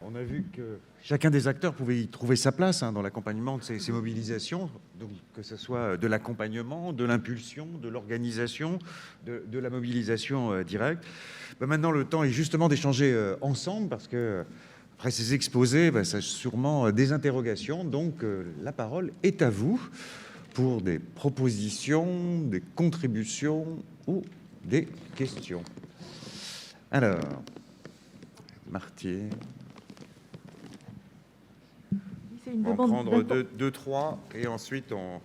On a vu que chacun des acteurs pouvait y trouver sa place dans l'accompagnement de ces mobilisations, donc que ce soit de l'accompagnement, de l'impulsion, de l'organisation, de la mobilisation directe. Maintenant, le temps est justement d'échanger ensemble, parce que après ces exposés, ça a sûrement des interrogations. Donc, la parole est à vous pour des propositions, des contributions ou des questions. Alors, Martier. On va prendre deux, trois, et ensuite on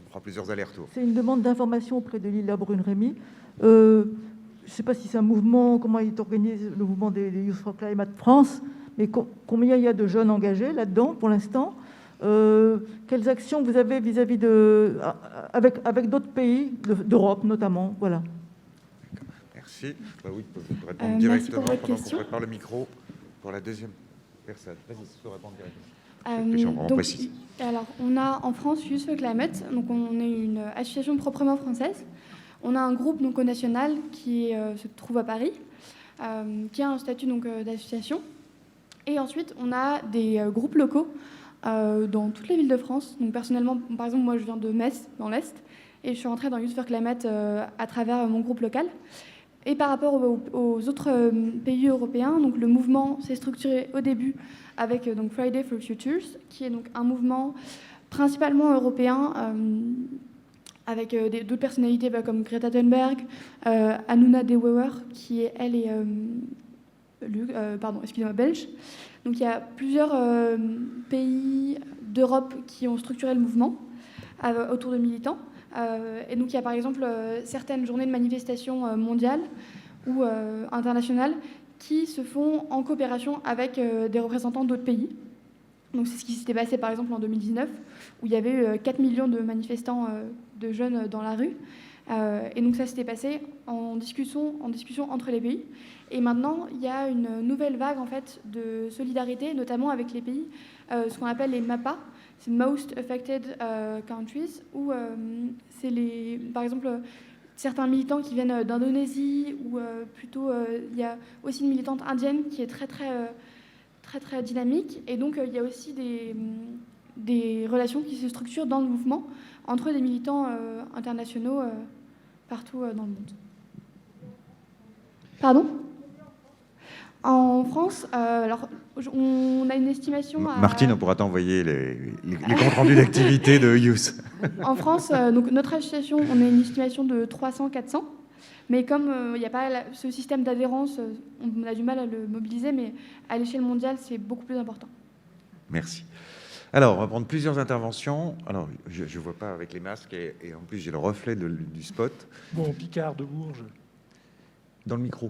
fera plusieurs allers-retours. C'est une demande d'information auprès de Lila Brune-Rémy. Je ne sais pas si c'est un mouvement, comment il est organisé, le mouvement des Youth for Climate France, mais combien il y a de jeunes engagés là-dedans pour l'instant? Quelles actions vous avez vis-à-vis avec d'autres pays d'Europe notamment? Voilà. Merci. Oui, vous pouvez répondre directement pendant qu'on prépare le micro pour la deuxième personne. Vas-y, tu peux répondre directement. Alors, on a en France Youth for Climate, donc on est une association proprement française. On a un groupe donc, au national qui se trouve à Paris, qui a un statut d'association. Et ensuite, on a des groupes locaux dans toutes les villes de France. Donc, personnellement, par exemple, moi, je viens de Metz, dans l'Est, et je suis rentrée dans Youth for Climate à travers mon groupe local. Et par rapport aux autres pays européens, donc le mouvement s'est structuré au début avec donc Friday for Futures, qui est donc un mouvement principalement européen, avec d'autres personnalités comme Greta Thunberg, Hanouna De Wever, qui est, elle est belge. Donc il y a plusieurs pays d'Europe qui ont structuré le mouvement autour de militants. Et donc il y a par exemple certaines journées de manifestation mondiales ou internationales qui se font en coopération avec des représentants d'autres pays. Donc c'est ce qui s'était passé par exemple en 2019, où il y avait eu 4 millions de manifestants de jeunes dans la rue. Et donc ça s'était passé en discussion entre les pays. Et maintenant, il y a une nouvelle vague en fait, de solidarité, notamment avec les pays, ce qu'on appelle les MAPA, c'est Most Affected Countries, où c'est par exemple certains militants qui viennent d'Indonésie, ou plutôt il y a aussi une militante indienne qui est très dynamique. Et donc il y a aussi des relations qui se structurent dans le mouvement entre des militants internationaux partout dans le monde. Pardon ? En France, alors, on a une estimation... Martine, on pourra t'envoyer les comptes rendus d'activité de Youth. En France, donc, notre association, on a une estimation de 300-400. Mais comme il n'y a pas ce système d'adhérence, on a du mal à le mobiliser, mais à l'échelle mondiale, c'est beaucoup plus important. Merci. Alors, on va prendre plusieurs interventions. Alors, je ne vois pas avec les masques, et en plus, j'ai le reflet du spot. Bon, Picard de Bourges. Dans le micro.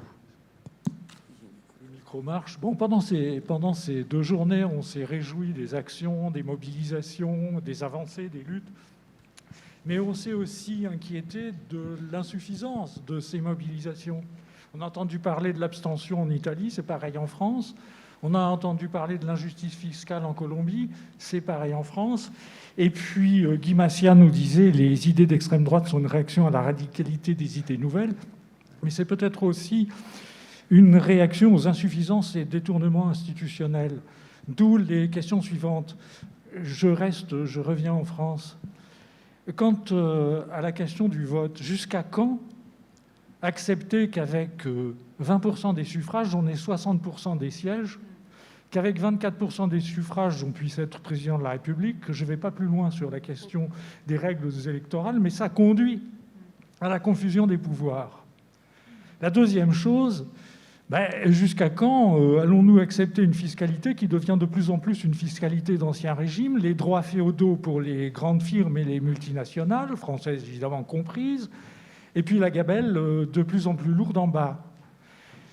Marche. Bon, pendant ces 2 journées, on s'est réjoui des actions, des mobilisations, des avancées, des luttes. Mais on s'est aussi inquiété de l'insuffisance de ces mobilisations. On a entendu parler de l'abstention en Italie, c'est pareil en France. On a entendu parler de l'injustice fiscale en Colombie, c'est pareil en France. Et puis, Guy Massia nous disait les idées d'extrême droite sont une réaction à la radicalité des idées nouvelles. Mais c'est peut-être aussi une réaction aux insuffisances et détournements institutionnels. D'où les questions suivantes. Je reviens en France. Quant à la question du vote, jusqu'à quand accepter qu'avec 20% des suffrages, on ait 60% des sièges, qu'avec 24% des suffrages, on puisse être président de la République, que je ne vais pas plus loin sur la question des règles électorales, mais ça conduit à la confusion des pouvoirs. La deuxième chose, jusqu'à quand allons-nous accepter une fiscalité qui devient de plus en plus une fiscalité d'ancien régime, les droits féodaux pour les grandes firmes et les multinationales, françaises évidemment comprises, et puis la gabelle de plus en plus lourde en bas.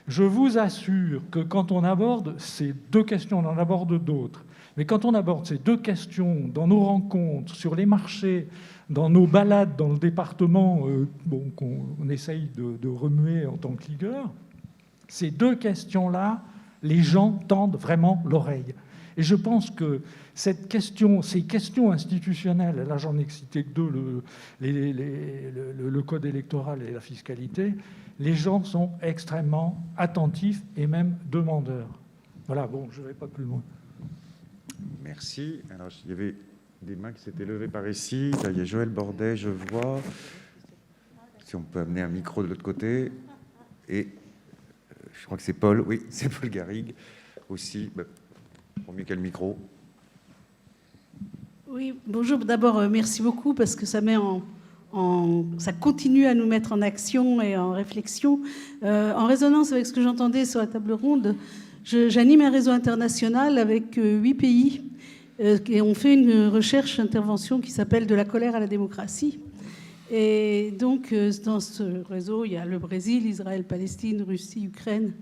Je vous assure que quand on aborde ces 2 questions, on en aborde d'autres, mais quand on aborde ces 2 questions dans nos rencontres, sur les marchés, dans nos balades dans le département qu'on essaye de remuer en tant que leader, ces 2 questions-là, les gens tendent vraiment l'oreille. Et je pense que ces questions institutionnelles, là j'en ai cité que deux, le code électoral et la fiscalité, les gens sont extrêmement attentifs et même demandeurs. Voilà, bon, je ne vais pas plus loin. Merci. Alors, il y avait des mains qui s'étaient levées par ici. Là, il y a Joël Bordet, je vois. Si on peut amener un micro de l'autre côté. Et je crois que c'est Paul. Oui, c'est Paul Garrigue aussi. Pour mieux qu'à le micro. Oui, bonjour. D'abord, merci beaucoup parce que ça met ça continue à nous mettre en action et en réflexion. En résonance avec ce que j'entendais sur la table ronde, j'anime un réseau international avec 8 pays et on fait une recherche-intervention qui s'appelle « De la colère à la démocratie ». Et donc, dans ce réseau, il y a le Brésil, Israël, Palestine, Russie, Ukraine,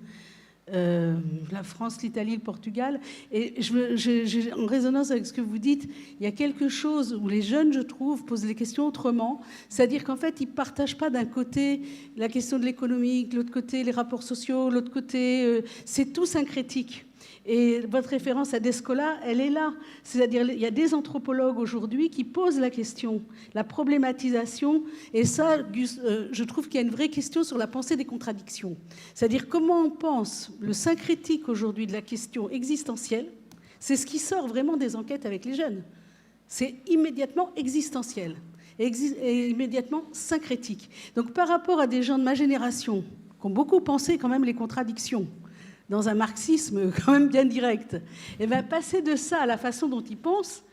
la France, l'Italie, le Portugal. Et en résonance avec ce que vous dites, il y a quelque chose où les jeunes, je trouve, posent les questions autrement. C'est-à-dire qu'en fait, ils ne partagent pas d'un côté la question de l'économie, de l'autre côté les rapports sociaux, de l'autre côté, c'est tout syncrétique. Et votre référence à Descola, elle est là. C'est-à-dire il y a des anthropologues aujourd'hui qui posent la question, la problématisation. Et ça, je trouve qu'il y a une vraie question sur la pensée des contradictions. C'est-à-dire comment on pense le syncrétique aujourd'hui de la question existentielle. C'est ce qui sort vraiment des enquêtes avec les jeunes. C'est immédiatement existentiel et immédiatement syncrétique. Donc par rapport à des gens de ma génération qui ont beaucoup pensé quand même les contradictions, dans un marxisme quand même bien direct, et bien passer de ça à la façon dont ils pensent,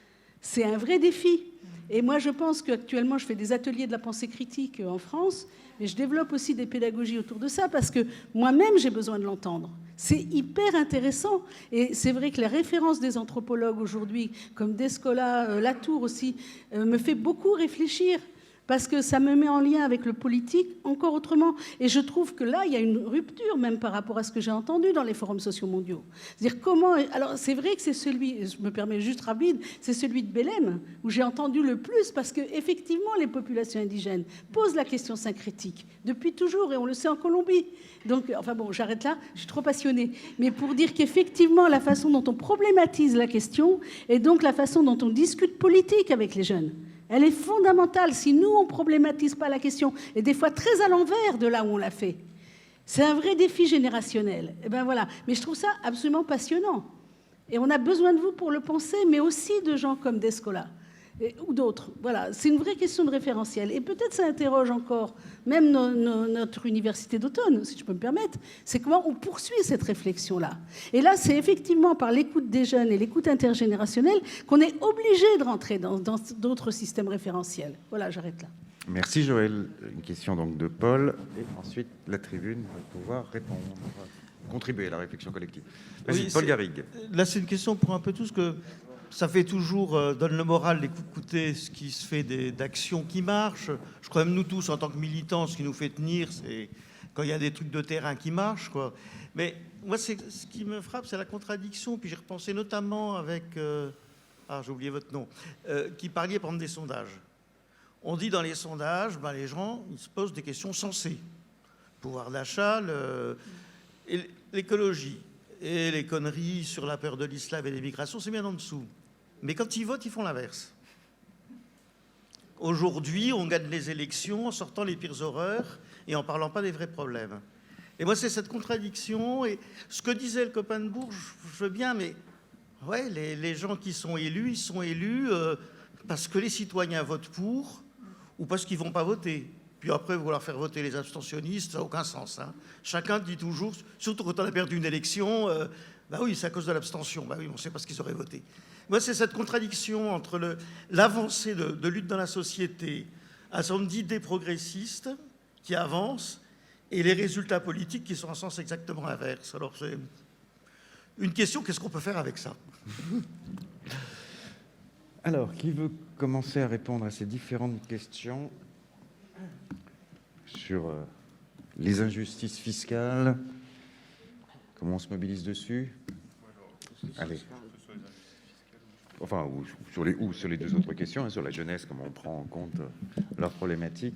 c'est un vrai défi. Et moi, je pense qu'actuellement, je fais des ateliers de la pensée critique en France, mais je développe aussi des pédagogies autour de ça, parce que moi-même, j'ai besoin de l'entendre. C'est hyper intéressant. Et c'est vrai que la référence des anthropologues aujourd'hui, comme Descola, Latour aussi, me fait beaucoup réfléchir, parce que ça me met en lien avec le politique encore autrement. Et je trouve que là, il y a une rupture même par rapport à ce que j'ai entendu dans les forums sociaux mondiaux. C'est-à-dire comment... Alors, c'est vrai que c'est celui, je me permets juste rapide, c'est celui de Belém, où j'ai entendu le plus, parce qu'effectivement, les populations indigènes posent la question syncrétique depuis toujours, et on le sait en Colombie. Donc, enfin bon, j'arrête là, je suis trop passionnée. Mais pour dire qu'effectivement, la façon dont on problématise la question, et donc la façon dont on discute politique avec les jeunes, elle est fondamentale. Si nous, on ne problématise pas la question, et des fois très à l'envers de là où on l'a fait, c'est un vrai défi générationnel. Et ben voilà. Mais je trouve ça absolument passionnant. Et on a besoin de vous pour le penser, mais aussi de gens comme Descola ou d'autres. Voilà, c'est une vraie question de référentiel. Et peut-être ça interroge encore même notre université d'automne, si je peux me permettre. C'est comment on poursuit cette réflexion-là. Et là, c'est effectivement par l'écoute des jeunes et l'écoute intergénérationnelle qu'on est obligé de rentrer dans d'autres systèmes référentiels. Voilà, j'arrête là. Merci Joël. Une question donc de Paul. Et ensuite, la tribune va pouvoir répondre, contribuer à la réflexion collective. Vas-y, Oui, Paul Garrigue. Là, c'est une question pour un peu tous que ça fait toujours, donne le moral d'écouter ce qui se fait d'actions qui marchent. Je crois même nous tous, en tant que militants, ce qui nous fait tenir, c'est quand il y a des trucs de terrain qui marchent, quoi. Mais moi, ce qui me frappe, c'est la contradiction. Puis j'ai repensé notamment avec... j'ai oublié votre nom. Qui parliez, par exemple, des sondages. On dit dans les sondages, les gens, ils se posent des questions sensées. Pouvoir d'achat, l'écologie et les conneries sur la peur de l'islam et l'immigration, c'est bien en dessous. Mais quand ils votent, ils font l'inverse. Aujourd'hui, on gagne les élections en sortant les pires horreurs et en parlant pas des vrais problèmes. Et moi, c'est cette contradiction. Et ce que disait le copain de Bourges, je veux bien, mais ouais, les gens qui sont élus, ils sont élus parce que les citoyens votent pour ou parce qu'ils vont pas voter. Puis après, vouloir faire voter les abstentionnistes, ça n'a aucun sens. Hein. Chacun dit toujours, surtout quand on a perdu une élection, oui, c'est à cause de l'abstention. Oui, on ne sait pas ce qu'ils auraient voté. Moi, c'est cette contradiction entre l'avancée de lutte dans la société, un certain nombre d'idées progressistes qui avancent, et les résultats politiques qui sont en sens exactement inverse. Alors, c'est une question, qu'est-ce qu'on peut faire avec ça? Alors, qui veut commencer à répondre à ces différentes questions sur les injustices fiscales? Comment on se mobilise dessus? Allez. Enfin, ou sur les deux autres questions, hein, sur la jeunesse, comment on prend en compte leurs problématiques.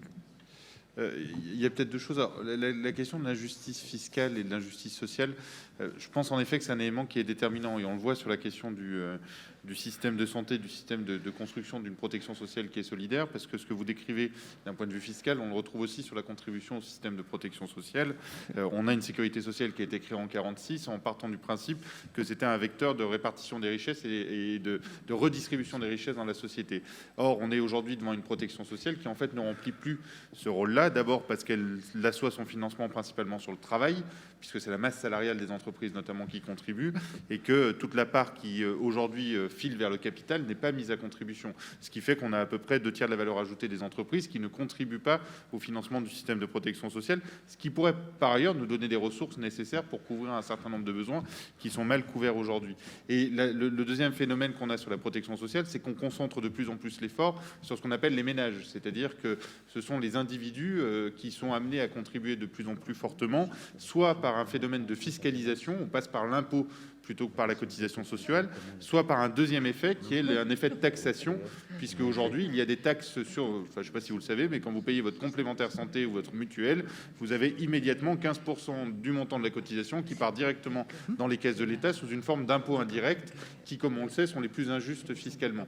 Il y a peut-être deux choses. Alors, la question de l'injustice fiscale et de l'injustice sociale, je pense en effet que c'est un élément qui est déterminant, et on le voit sur la question du système de santé, du système de construction d'une protection sociale qui est solidaire, parce que ce que vous décrivez d'un point de vue fiscal, on le retrouve aussi sur la contribution au système de protection sociale. On a une sécurité sociale qui a été créée en 1946 en partant du principe que c'était un vecteur de répartition des richesses et de redistribution des richesses dans la société. Or, on est aujourd'hui devant une protection sociale qui en fait ne remplit plus ce rôle-là, d'abord parce qu'elle assoit son financement principalement sur le travail, puisque c'est la masse salariale des entreprises notamment qui contribue, et que toute la part qui aujourd'hui file vers le capital n'est pas mise à contribution. Ce qui fait qu'on a à peu près 2/3 de la valeur ajoutée des entreprises qui ne contribuent pas au financement du système de protection sociale, ce qui pourrait par ailleurs nous donner des ressources nécessaires pour couvrir un certain nombre de besoins qui sont mal couverts aujourd'hui. Et le deuxième phénomène qu'on a sur la protection sociale, c'est qu'on concentre de plus en plus l'effort sur ce qu'on appelle les ménages, c'est-à-dire que ce sont les individus qui sont amenés à contribuer de plus en plus fortement, soit par un phénomène de fiscalisation, on passe par l'impôt plutôt que par la cotisation sociale, soit par un deuxième effet qui est un effet de taxation, puisque aujourd'hui il y a des taxes sur, enfin, je ne sais pas si vous le savez, mais quand vous payez votre complémentaire santé ou votre mutuelle, vous avez immédiatement 15% du montant de la cotisation qui part directement dans les caisses de l'État sous une forme d'impôt indirect qui, comme on le sait, sont les plus injustes fiscalement.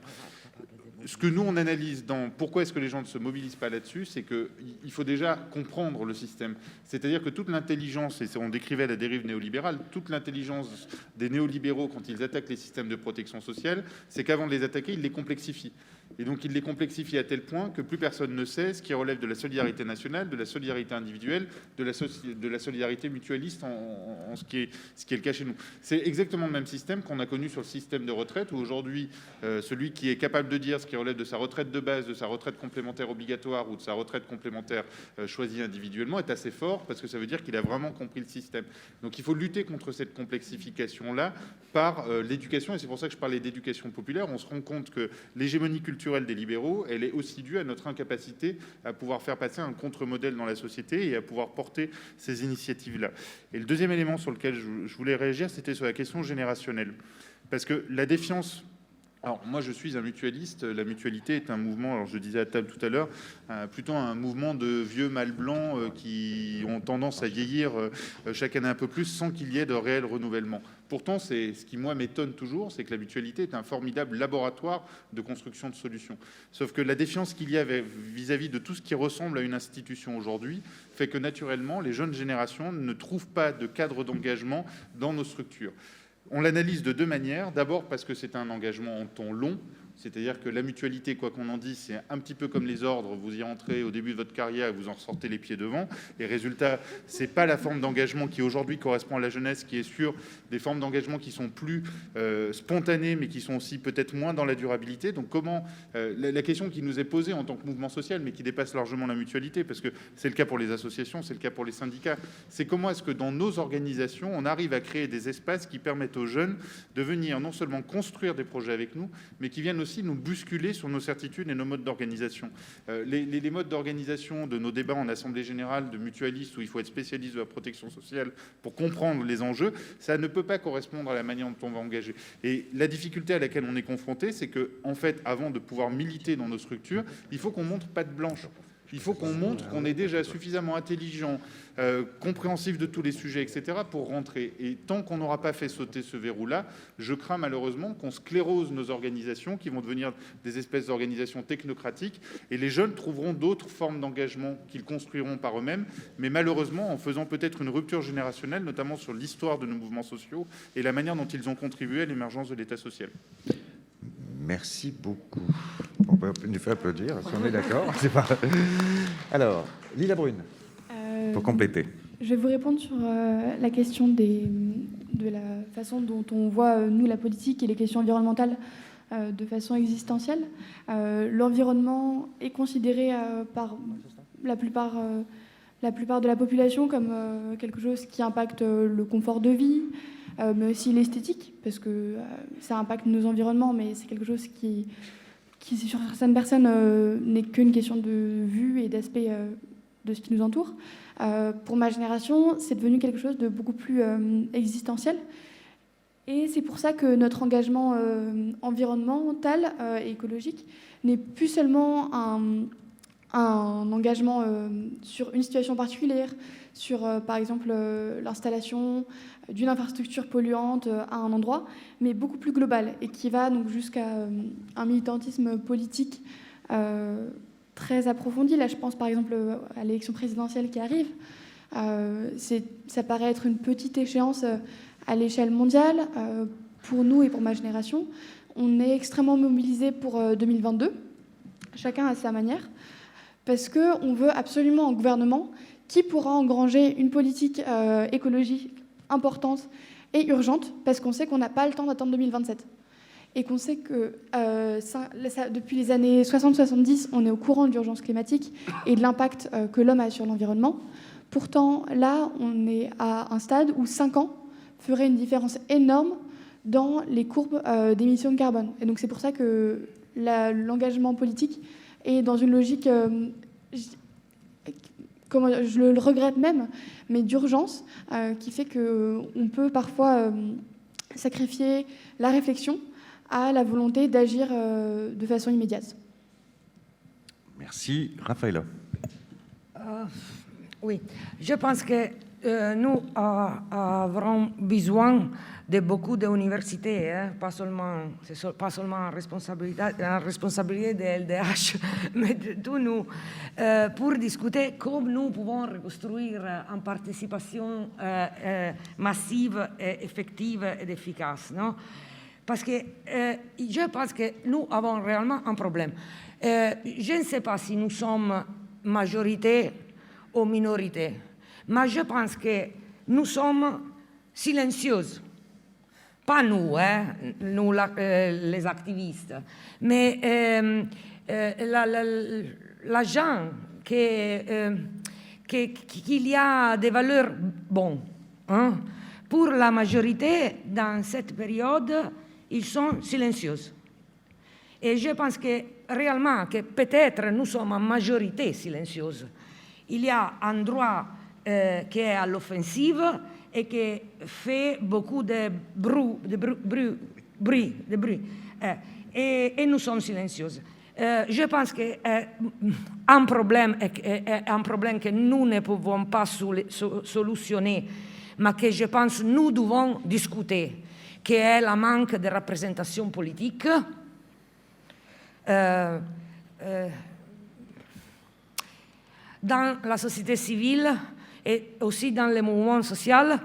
Ce que nous, on analyse dans pourquoi est-ce que les gens ne se mobilisent pas là-dessus, c'est qu'il faut déjà comprendre le système. C'est-à-dire que toute l'intelligence, et on décrivait la dérive néolibérale, toute l'intelligence des néolibéraux quand ils attaquent les systèmes de protection sociale, c'est qu'avant de les attaquer, ils les complexifient. Et donc, ils les complexifient à tel point que plus personne ne sait ce qui relève de la solidarité nationale, de la solidarité individuelle, de la solidarité mutualiste en ce qui est le cas chez nous. C'est exactement le même système qu'on a connu sur le système de retraite, où aujourd'hui, celui qui est capable de dire ce qui relève de sa retraite de base, de sa retraite complémentaire obligatoire ou de sa retraite complémentaire choisie individuellement est assez fort, parce que ça veut dire qu'il a vraiment compris le système. Donc, il faut lutter contre cette complexification-là par l'éducation, et c'est pour ça que je parlais d'éducation populaire. On se rend compte que l'hégémonie culturelle des libéraux, elle est aussi due à notre incapacité à pouvoir faire passer un contre-modèle dans la société et à pouvoir porter ces initiatives-là. Et le deuxième élément sur lequel je voulais réagir, c'était sur la question générationnelle. Parce que la défiance... Alors, moi, je suis un mutualiste. La mutualité est un mouvement, alors je disais à table tout à l'heure, plutôt un mouvement de vieux mâles blancs qui ont tendance à vieillir chaque année un peu plus sans qu'il y ait de réel renouvellement. Pourtant, c'est ce qui, moi, m'étonne toujours, c'est que la mutualité est un formidable laboratoire de construction de solutions. Sauf que la défiance qu'il y a vis-à-vis de tout ce qui ressemble à une institution aujourd'hui fait que, naturellement, les jeunes générations ne trouvent pas de cadre d'engagement dans nos structures. On l'analyse de deux manières. D'abord parce que c'est un engagement en temps long, c'est-à-dire que la mutualité, quoi qu'on en dise, c'est un petit peu comme les ordres. Vous y rentrez au début de votre carrière et vous en ressortez les pieds devant. Et résultat, c'est pas la forme d'engagement qui aujourd'hui correspond à la jeunesse, qui est sur des formes d'engagement qui sont plus spontanées, mais qui sont aussi peut-être moins dans la durabilité. Donc comment la question qui nous est posée en tant que mouvement social, mais qui dépasse largement la mutualité, parce que c'est le cas pour les associations, c'est le cas pour les syndicats, c'est comment est-ce que dans nos organisations, on arrive à créer des espaces qui permettent aux jeunes de venir non seulement construire des projets avec nous, mais qui viennent aussi nous bousculer sur nos certitudes et nos modes d'organisation. Les modes d'organisation de nos débats en assemblée générale de mutualistes, où il faut être spécialiste de la protection sociale pour comprendre les enjeux, ça ne peut pas correspondre à la manière dont on va engager. Et la difficulté à laquelle on est confronté, c'est que, en fait, avant de pouvoir militer dans nos structures, il faut qu'on montre patte blanche. Il faut qu'on montre qu'on est déjà suffisamment intelligent, compréhensif de tous les sujets, etc., pour rentrer. Et tant qu'on n'aura pas fait sauter ce verrou-là, je crains malheureusement qu'on sclérose nos organisations, qui vont devenir des espèces d'organisations technocratiques, et les jeunes trouveront d'autres formes d'engagement qu'ils construiront par eux-mêmes, mais malheureusement en faisant peut-être une rupture générationnelle, notamment sur l'histoire de nos mouvements sociaux et la manière dont ils ont contribué à l'émergence de l'État social. Merci beaucoup. On peut nous faire applaudir, si on est d'accord. C'est pas... Alors, Lila Brune, pour compléter. Je vais vous répondre sur la question de la façon dont on voit, nous, la politique et les questions environnementales de façon existentielle. L'environnement est considéré par la plupart de la population comme quelque chose qui impacte le confort de vie, mais aussi l'esthétique, parce que ça impacte nos environnements, mais c'est quelque chose qui sur certaines personnes, n'est qu'une question de vue et d'aspect de ce qui nous entoure. Pour ma génération, c'est devenu quelque chose de beaucoup plus existentiel. Et c'est pour ça que notre engagement environnemental et écologique n'est plus seulement un engagement sur une situation particulière, sur par exemple l'installation d'une infrastructure polluante à un endroit, mais beaucoup plus global et qui va donc jusqu'à un militantisme politique très approfondi. Là, je pense par exemple à l'élection présidentielle qui arrive. Ça paraît être une petite échéance à l'échelle mondiale. Pour nous et pour ma génération, on est extrêmement mobilisés pour 2022, chacun à sa manière, parce qu'on veut absolument un gouvernement qui pourra engranger une politique écologique importante et urgente, parce qu'on sait qu'on n'a pas le temps d'attendre 2027. Et qu'on sait que depuis les années 60-70, on est au courant de l'urgence climatique et de l'impact que l'homme a sur l'environnement. Pourtant, là, on est à un stade où 5 ans ferait une différence énorme dans les courbes d'émissions de carbone. Et donc c'est pour ça que l'engagement politique est dans une logique, je le regrette même, mais d'urgence, qui fait qu'on peut parfois sacrifier la réflexion à la volonté d'agir de façon immédiate. Merci. Raphaël. Oui, je pense que nous avons besoin de beaucoup d'universités, pas seulement en responsabilité de LDH, mais de tous nous, pour discuter comment nous pouvons reconstruire une participation massive, effective et efficace. Non? Parce que je pense que nous avons réellement un problème. Je ne sais pas si nous sommes majorité ou minorité, mais je pense que nous sommes silencieuses. Pas nous, nous les activistes, mais la gens qu'il y a des valeurs bonnes. Hein? Pour la majorité, dans cette période, ils sont silencieux. Et je pense que réellement, que peut-être nous sommes en majorité silencieuse. Il y a un droit qui est à l'offensive et qui fait beaucoup de bruit. Et nous sommes silencieuses. Je pense qu'un problème est un problème que nous ne pouvons pas solutionner, mais que je pense que nous devons discuter, qui est le manque de représentation politique. Dans la société civile et aussi dans le mouvement social,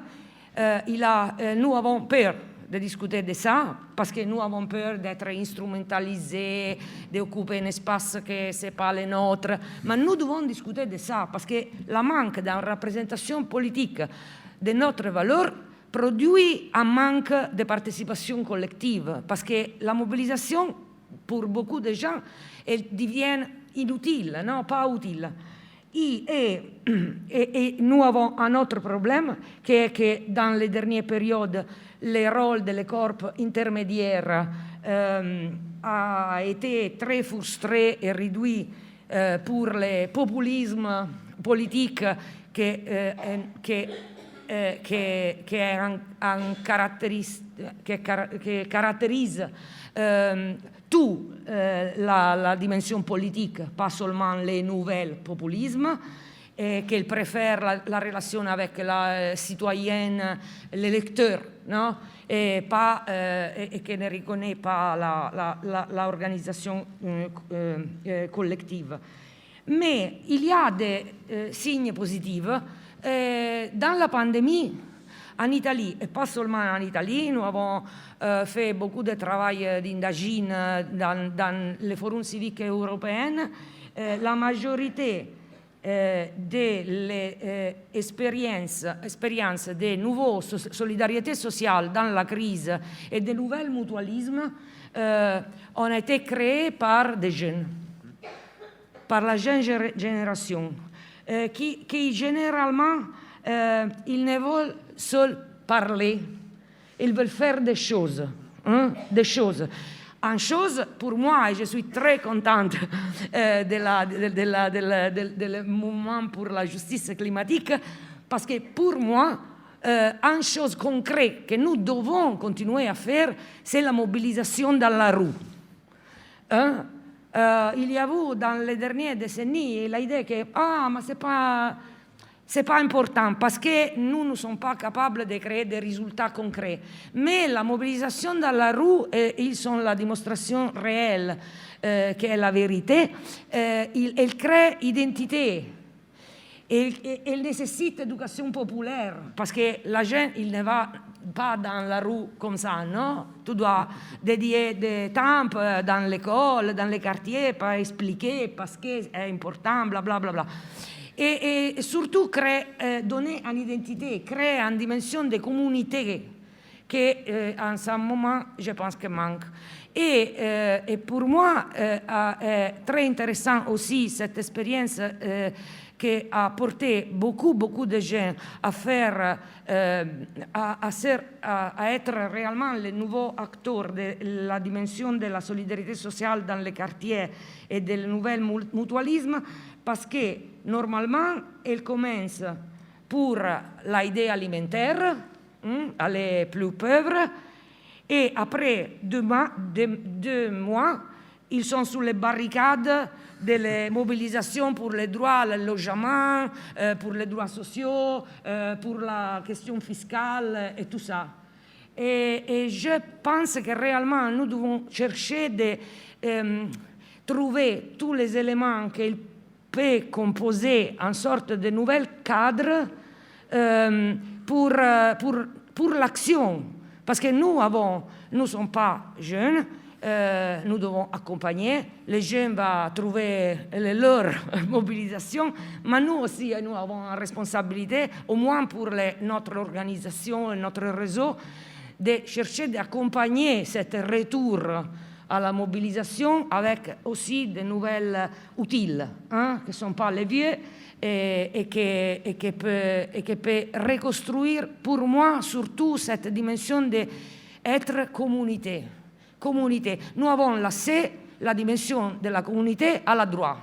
nous avons peur de discuter de ça, parce que nous avons peur d'être instrumentalisés, d'occuper un espace que ce n'est pas le nôtre. Mais nous devons discuter de ça, parce que le manque d'une représentation politique de notre valeur produit un manque de participation collective, parce que la mobilisation, pour beaucoup de gens, elle devient inutile, non, pas utile. Et nous avons un autre problème, qui est que dans les dernières périodes, le rôle des corps intermédiaires a été très frustré et réduit pour le populisme politique qui caractérise toute la dimension politique, pas seulement les nouveaux populismes, et qu'elle préfère la relation avec la citoyenne, l'électeur, non? Et qui ne reconnaît pas l'organisation collective. Mais il y a des signes positifs. Dans la pandémie, en Italie, et pas seulement en Italie, nous avons fait beaucoup de travail d'indagine dans les forums civiques européens. La majorité des expériences de nouvelles solidarités sociales dans la crise et de nouveaux mutualismes ont été créées par des jeunes, par la jeune génération, qui généralement, ils ne veulent seul parler, ils veulent faire des choses. Des choses. Une chose, pour moi, et je suis très contente du mouvement pour la justice climatique, parce que pour moi, une chose concrète que nous devons continuer à faire, c'est la mobilisation dans la rue. il y a eu dans les dernières décennies l'idée que mais c'est pas important parce que nous ne sommes pas capables de créer des résultats concrets. Mais la mobilisation dans la rue, ils sont la démonstration réelle qui est la vérité. Elle crée identité. Elle nécessite éducation populaire parce que la gente, il ne va pas dans la rue comme ça, non? Tu dois dédier des temps dans l'école, dans les quartiers, pour expliquer parce que c'est important, blablabla. Bla, bla. Et surtout donner une identité, créer une dimension de communauté qui, en ce moment, je pense que manque. Et pour moi, est très intéressant aussi cette expérience qui a porté beaucoup de gens à faire, à être réellement les nouveaux acteurs de la dimension de la solidarité sociale dans les quartiers et du nouvel mutualisme, parce que normalement, elle commence pour l'idée alimentaire, les plus pauvres, et après 2 mois, ils sont sur les barricades de mobilisation pour les droits, le logement, pour les droits sociaux, pour la question fiscale et tout ça. Et je pense que réellement, nous devons chercher de trouver tous les éléments qui peuvent composer une sorte de nouvel cadre pour l'action. Parce que nous ne sommes pas jeunes, nous devons accompagner. Les jeunes vont trouver leur mobilisation, mais nous aussi, nous avons une responsabilité, au moins pour notre organisation et notre réseau, de chercher d'accompagner ce retour à la mobilisation avec aussi de nouvelles outils, qui ne sont pas les vieux et qui peut reconstruire, pour moi, surtout cette dimension d'être communauté. Nous avons laissé la dimension de la communauté à la droite,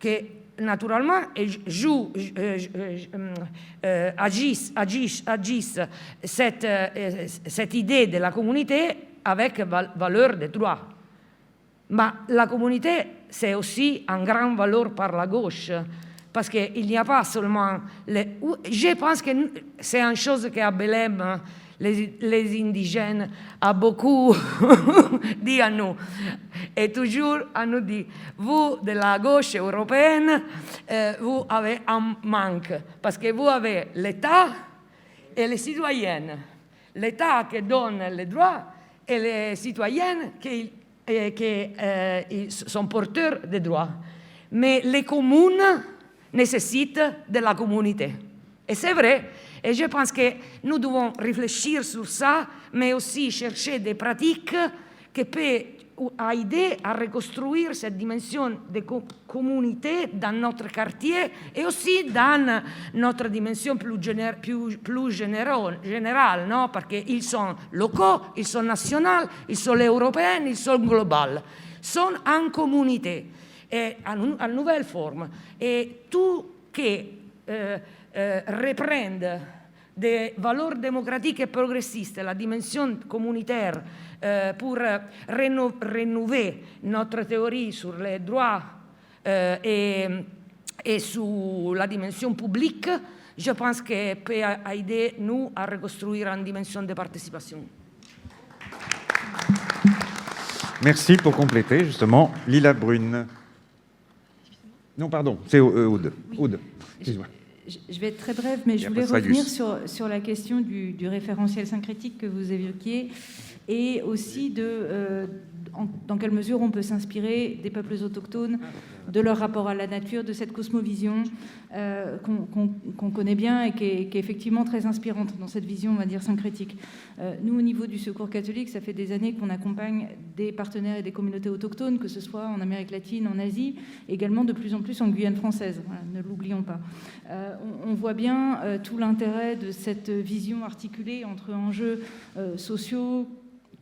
qui naturellement agissent cette idée de la communauté avec valeur de droit. Mais la communauté, c'est aussi un grand valeur par la gauche, parce qu'il n'y a pas seulement... Je pense que c'est une chose qu'à Belém, les indigènes ont beaucoup dit à nous. Et toujours à nous dit, vous, de la gauche européenne, vous avez un manque, parce que vous avez l'État et les citoyennes. L'État qui donne les droits et les citoyennes qui sont porteurs de droits. Mais les communes nécessitent de la communauté. Et c'est vrai. Et je pense que nous devons réfléchir sur ça, mais aussi chercher des pratiques qui peuvent aider à reconstruire cette dimension de communauté dans notre quartier et aussi dans notre dimension plus générale, non? Parce qu'ils sont locaux, ils sont nationaux, ils sont européens, ils sont globaux. Ils sont en communauté, et en nouvelle forme. Et tout qui reprendre des valeurs démocratiques et progressistes, la dimension communautaire, pour rénover notre théorie sur les droits et sur la dimension publique, je pense que peut aider nous à reconstruire une dimension de participation. Merci pour compléter, justement. Lila Brune. Non, pardon, c'est Aude. Oui. Aude, excuse-moi. Je vais être très brève, mais je voulais revenir sur la question du référentiel syncrétique que vous évoquiez et aussi dans quelle mesure on peut s'inspirer des peuples autochtones, de leur rapport à la nature, de cette cosmovision qu'on connaît bien et qui est effectivement très inspirante dans cette vision, on va dire, syncrétique. Nous, au niveau du Secours catholique, ça fait des années qu'on accompagne des partenaires et des communautés autochtones, que ce soit en Amérique latine, en Asie, également de plus en plus en Guyane française, voilà, ne l'oublions pas. On voit bien tout l'intérêt de cette vision articulée entre enjeux sociaux,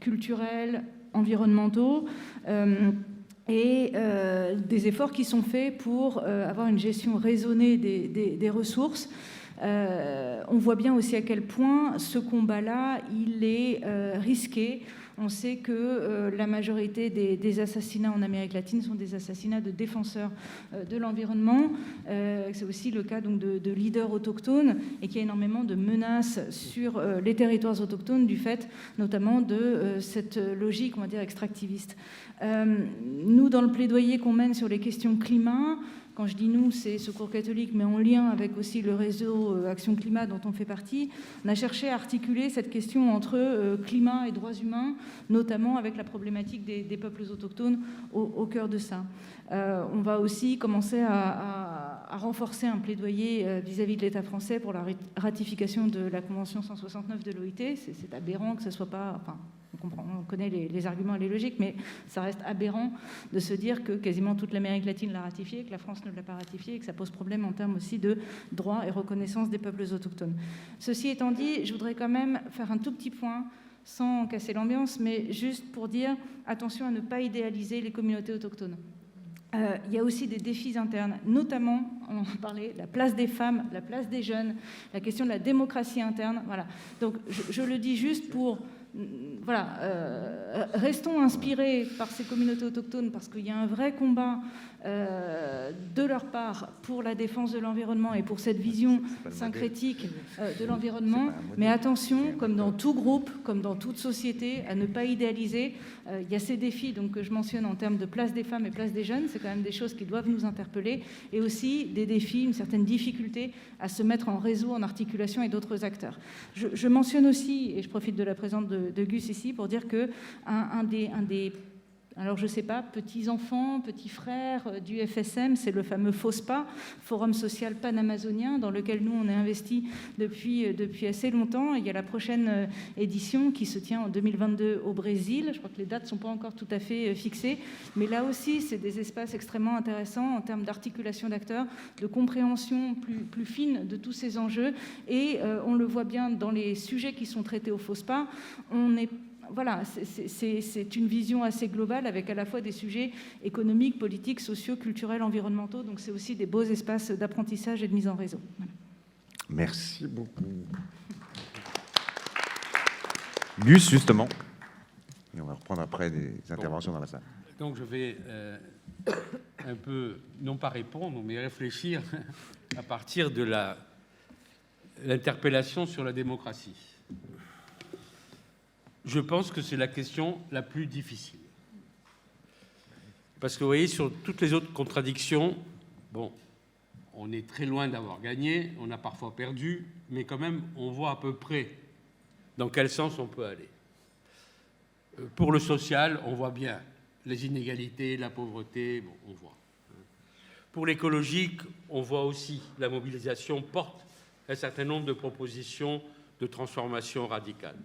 culturels, environnementaux, et des efforts qui sont faits pour avoir une gestion raisonnée des ressources. On voit bien aussi à quel point ce combat-là, il est risqué On sait que la majorité des assassinats en Amérique latine sont des assassinats de défenseurs de l'environnement. C'est aussi le cas donc, de leaders autochtones et qu'il y a énormément de menaces sur les territoires autochtones du fait notamment de cette logique, on va dire, extractiviste. Nous, dans le plaidoyer qu'on mène sur les questions climat, quand je dis nous, c'est Secours catholique, mais en lien avec aussi le réseau Action Climat dont on fait partie, on a cherché à articuler cette question entre climat et droits humains, notamment avec la problématique des peuples autochtones au cœur de ça. On va aussi commencer à renforcer un plaidoyer vis-à-vis de l'État français pour la ratification de la Convention 169 de l'OIT. C'est aberrant que ce ne soit pas... Enfin, on connaît les arguments et les logiques, mais ça reste aberrant de se dire que quasiment toute l'Amérique latine l'a ratifié, que la France ne l'a pas ratifié, et que ça pose problème en termes aussi de droit et reconnaissance des peuples autochtones. Ceci étant dit, je voudrais quand même faire un tout petit point, sans casser l'ambiance, mais juste pour dire attention à ne pas idéaliser les communautés autochtones. Il y a aussi des défis internes, notamment, on en parlait, la place des femmes, la place des jeunes, la question de la démocratie interne. Voilà. Donc je le dis juste pour... restons inspirés par ces communautés autochtones parce qu'il y a un vrai combat de leur part pour la défense de l'environnement et pour cette vision syncrétique de l'environnement. Mais attention, comme dans tout groupe, comme dans toute société, à ne pas idéaliser. Il y a ces défis donc, que je mentionne en termes de place des femmes et place des jeunes. C'est quand même des choses qui doivent nous interpeller. Et aussi des défis, une certaine difficulté à se mettre en réseau, en articulation avec d'autres acteurs. Je mentionne aussi, et je profite de la présence de Gus ici, pour dire que un des alors je ne sais pas, petits-enfants, petits-frères du FSM, c'est le fameux FOSPA, Forum social pan-amazonien, dans lequel nous, on est investi depuis assez longtemps. Il y a la prochaine édition qui se tient en 2022 au Brésil. Je crois que les dates ne sont pas encore tout à fait fixées. Mais là aussi, c'est des espaces extrêmement intéressants en termes d'articulation d'acteurs, de compréhension plus fine de tous ces enjeux. Et on le voit bien dans les sujets qui sont traités au FOSPA, voilà, c'est une vision assez globale avec à la fois des sujets économiques, politiques, sociaux, culturels, environnementaux. Donc c'est aussi des beaux espaces d'apprentissage et de mise en réseau. Voilà. Merci beaucoup. Gus, justement. Et on va reprendre après des interventions dans la salle. Donc je vais un peu, non pas répondre, mais réfléchir à partir de l'interpellation sur la démocratie. Je pense que c'est la question la plus difficile. Parce que vous voyez, sur toutes les autres contradictions, bon, on est très loin d'avoir gagné, on a parfois perdu, mais quand même, on voit à peu près dans quel sens on peut aller. Pour le social, on voit bien les inégalités, la pauvreté, bon, on voit. Pour l'écologique, on voit aussi la mobilisation porte un certain nombre de propositions de transformation radicale.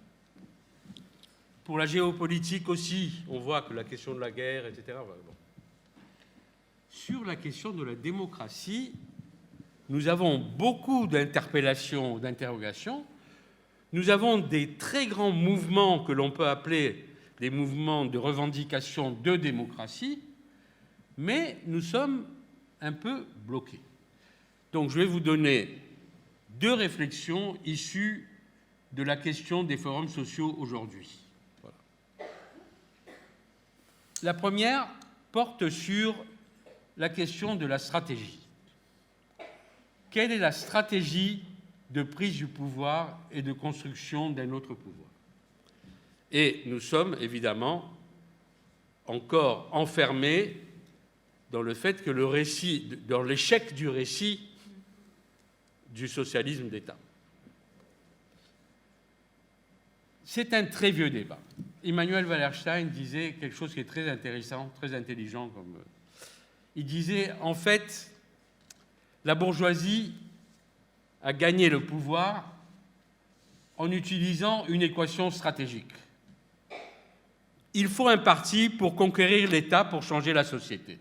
Pour la géopolitique aussi, on voit que la question de la guerre, etc. Bon. Sur la question de la démocratie, nous avons beaucoup d'interpellations, d'interrogations. Nous avons des très grands mouvements que l'on peut appeler des mouvements de revendication de démocratie, mais nous sommes un peu bloqués. Donc je vais vous donner 2 réflexions issues de la question des forums sociaux aujourd'hui. La première porte sur la question de la stratégie. Quelle est la stratégie de prise du pouvoir et de construction d'un autre pouvoir? Et nous sommes évidemment encore enfermés dans le fait que dans l'échec du récit du socialisme d'État. C'est un très vieux débat. Immanuel Wallerstein disait quelque chose qui est très intéressant, très intelligent. Il disait, en fait, la bourgeoisie a gagné le pouvoir en utilisant une équation stratégique. Il faut un parti pour conquérir l'État, pour changer la société.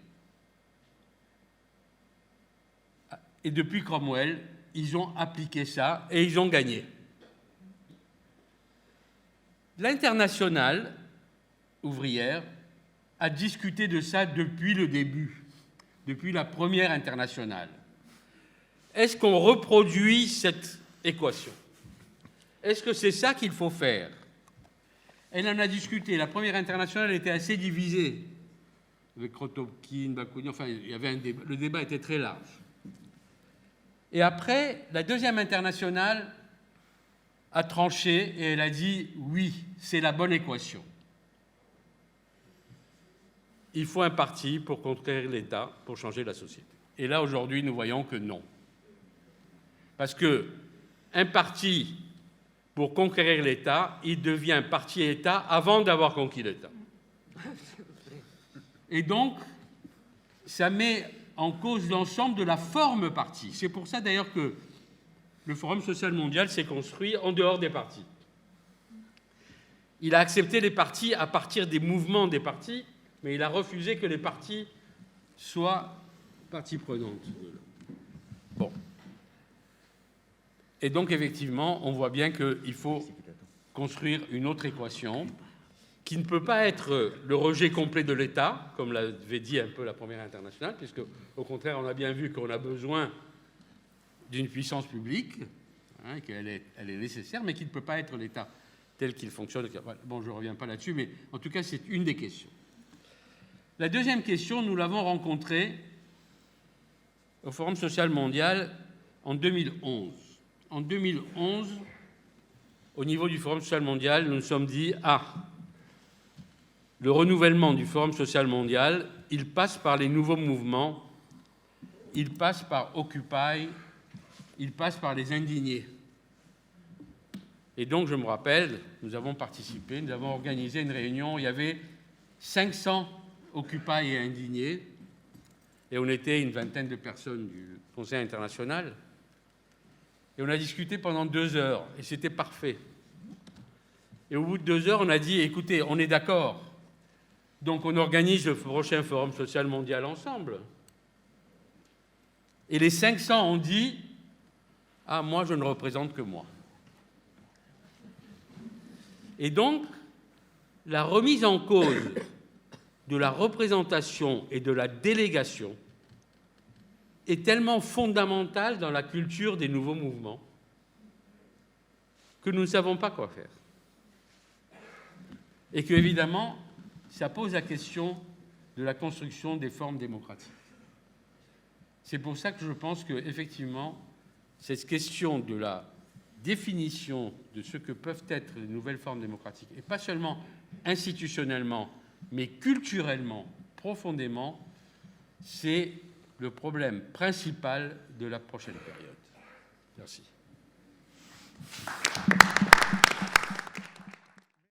Et depuis Cromwell, ils ont appliqué ça et ils ont gagné. L'Internationale ouvrière a discuté de ça depuis le début, depuis la première internationale. Est-ce qu'on reproduit cette équation? Est-ce que c'est ça qu'il faut faire? Elle en a discuté. La première internationale était assez divisée, avec Kropotkin, Bakounine, enfin, il y avait un débat. Le débat était très large. Et après, la deuxième internationale a tranché et elle a dit oui, c'est la bonne équation. Il faut un parti pour conquérir l'État, pour changer la société. Et là, aujourd'hui, nous voyons que non. Parce qu'un parti pour conquérir l'État, il devient parti-État avant d'avoir conquis l'État. Et donc, ça met en cause l'ensemble de la forme parti. C'est pour ça d'ailleurs que le Forum social mondial s'est construit en dehors des partis. Il a accepté les partis à partir des mouvements des partis, mais il a refusé que les partis soient partie prenante. Bon. Et donc, effectivement, on voit bien qu'il faut construire une autre équation qui ne peut pas être le rejet complet de l'État, comme l'avait dit un peu la première internationale, puisque, au contraire, on a bien vu qu'on a besoin d'une puissance publique, hein, qu'elle est nécessaire, mais qui ne peut pas être l'État tel qu'il fonctionne. Bon, je ne reviens pas là-dessus, mais en tout cas, c'est une des questions. La deuxième question, nous l'avons rencontrée au Forum social mondial en 2011. En 2011, au niveau du Forum social mondial, nous nous sommes dit « Ah, le renouvellement du Forum social mondial, il passe par les nouveaux mouvements, il passe par Occupy, il passe par les indignés. » Et donc, je me rappelle, nous avons participé, nous avons organisé une réunion, il y avait 500 Occupy et indignés, et on était une vingtaine de personnes du Conseil international, et on a discuté pendant 2 heures, et c'était parfait. Et au bout de 2 heures, on a dit, écoutez, on est d'accord, donc on organise le prochain Forum social mondial ensemble. Et les 500 ont dit, ah, moi, je ne représente que moi. Et donc, la remise en cause de la représentation et de la délégation est tellement fondamentale dans la culture des nouveaux mouvements que nous ne savons pas quoi faire. Et que, évidemment, ça pose la question de la construction des formes démocratiques. C'est pour ça que je pense qu'effectivement, cette question de la définition de ce que peuvent être les nouvelles formes démocratiques, et pas seulement institutionnellement, mais culturellement, profondément, c'est le problème principal de la prochaine période. Merci.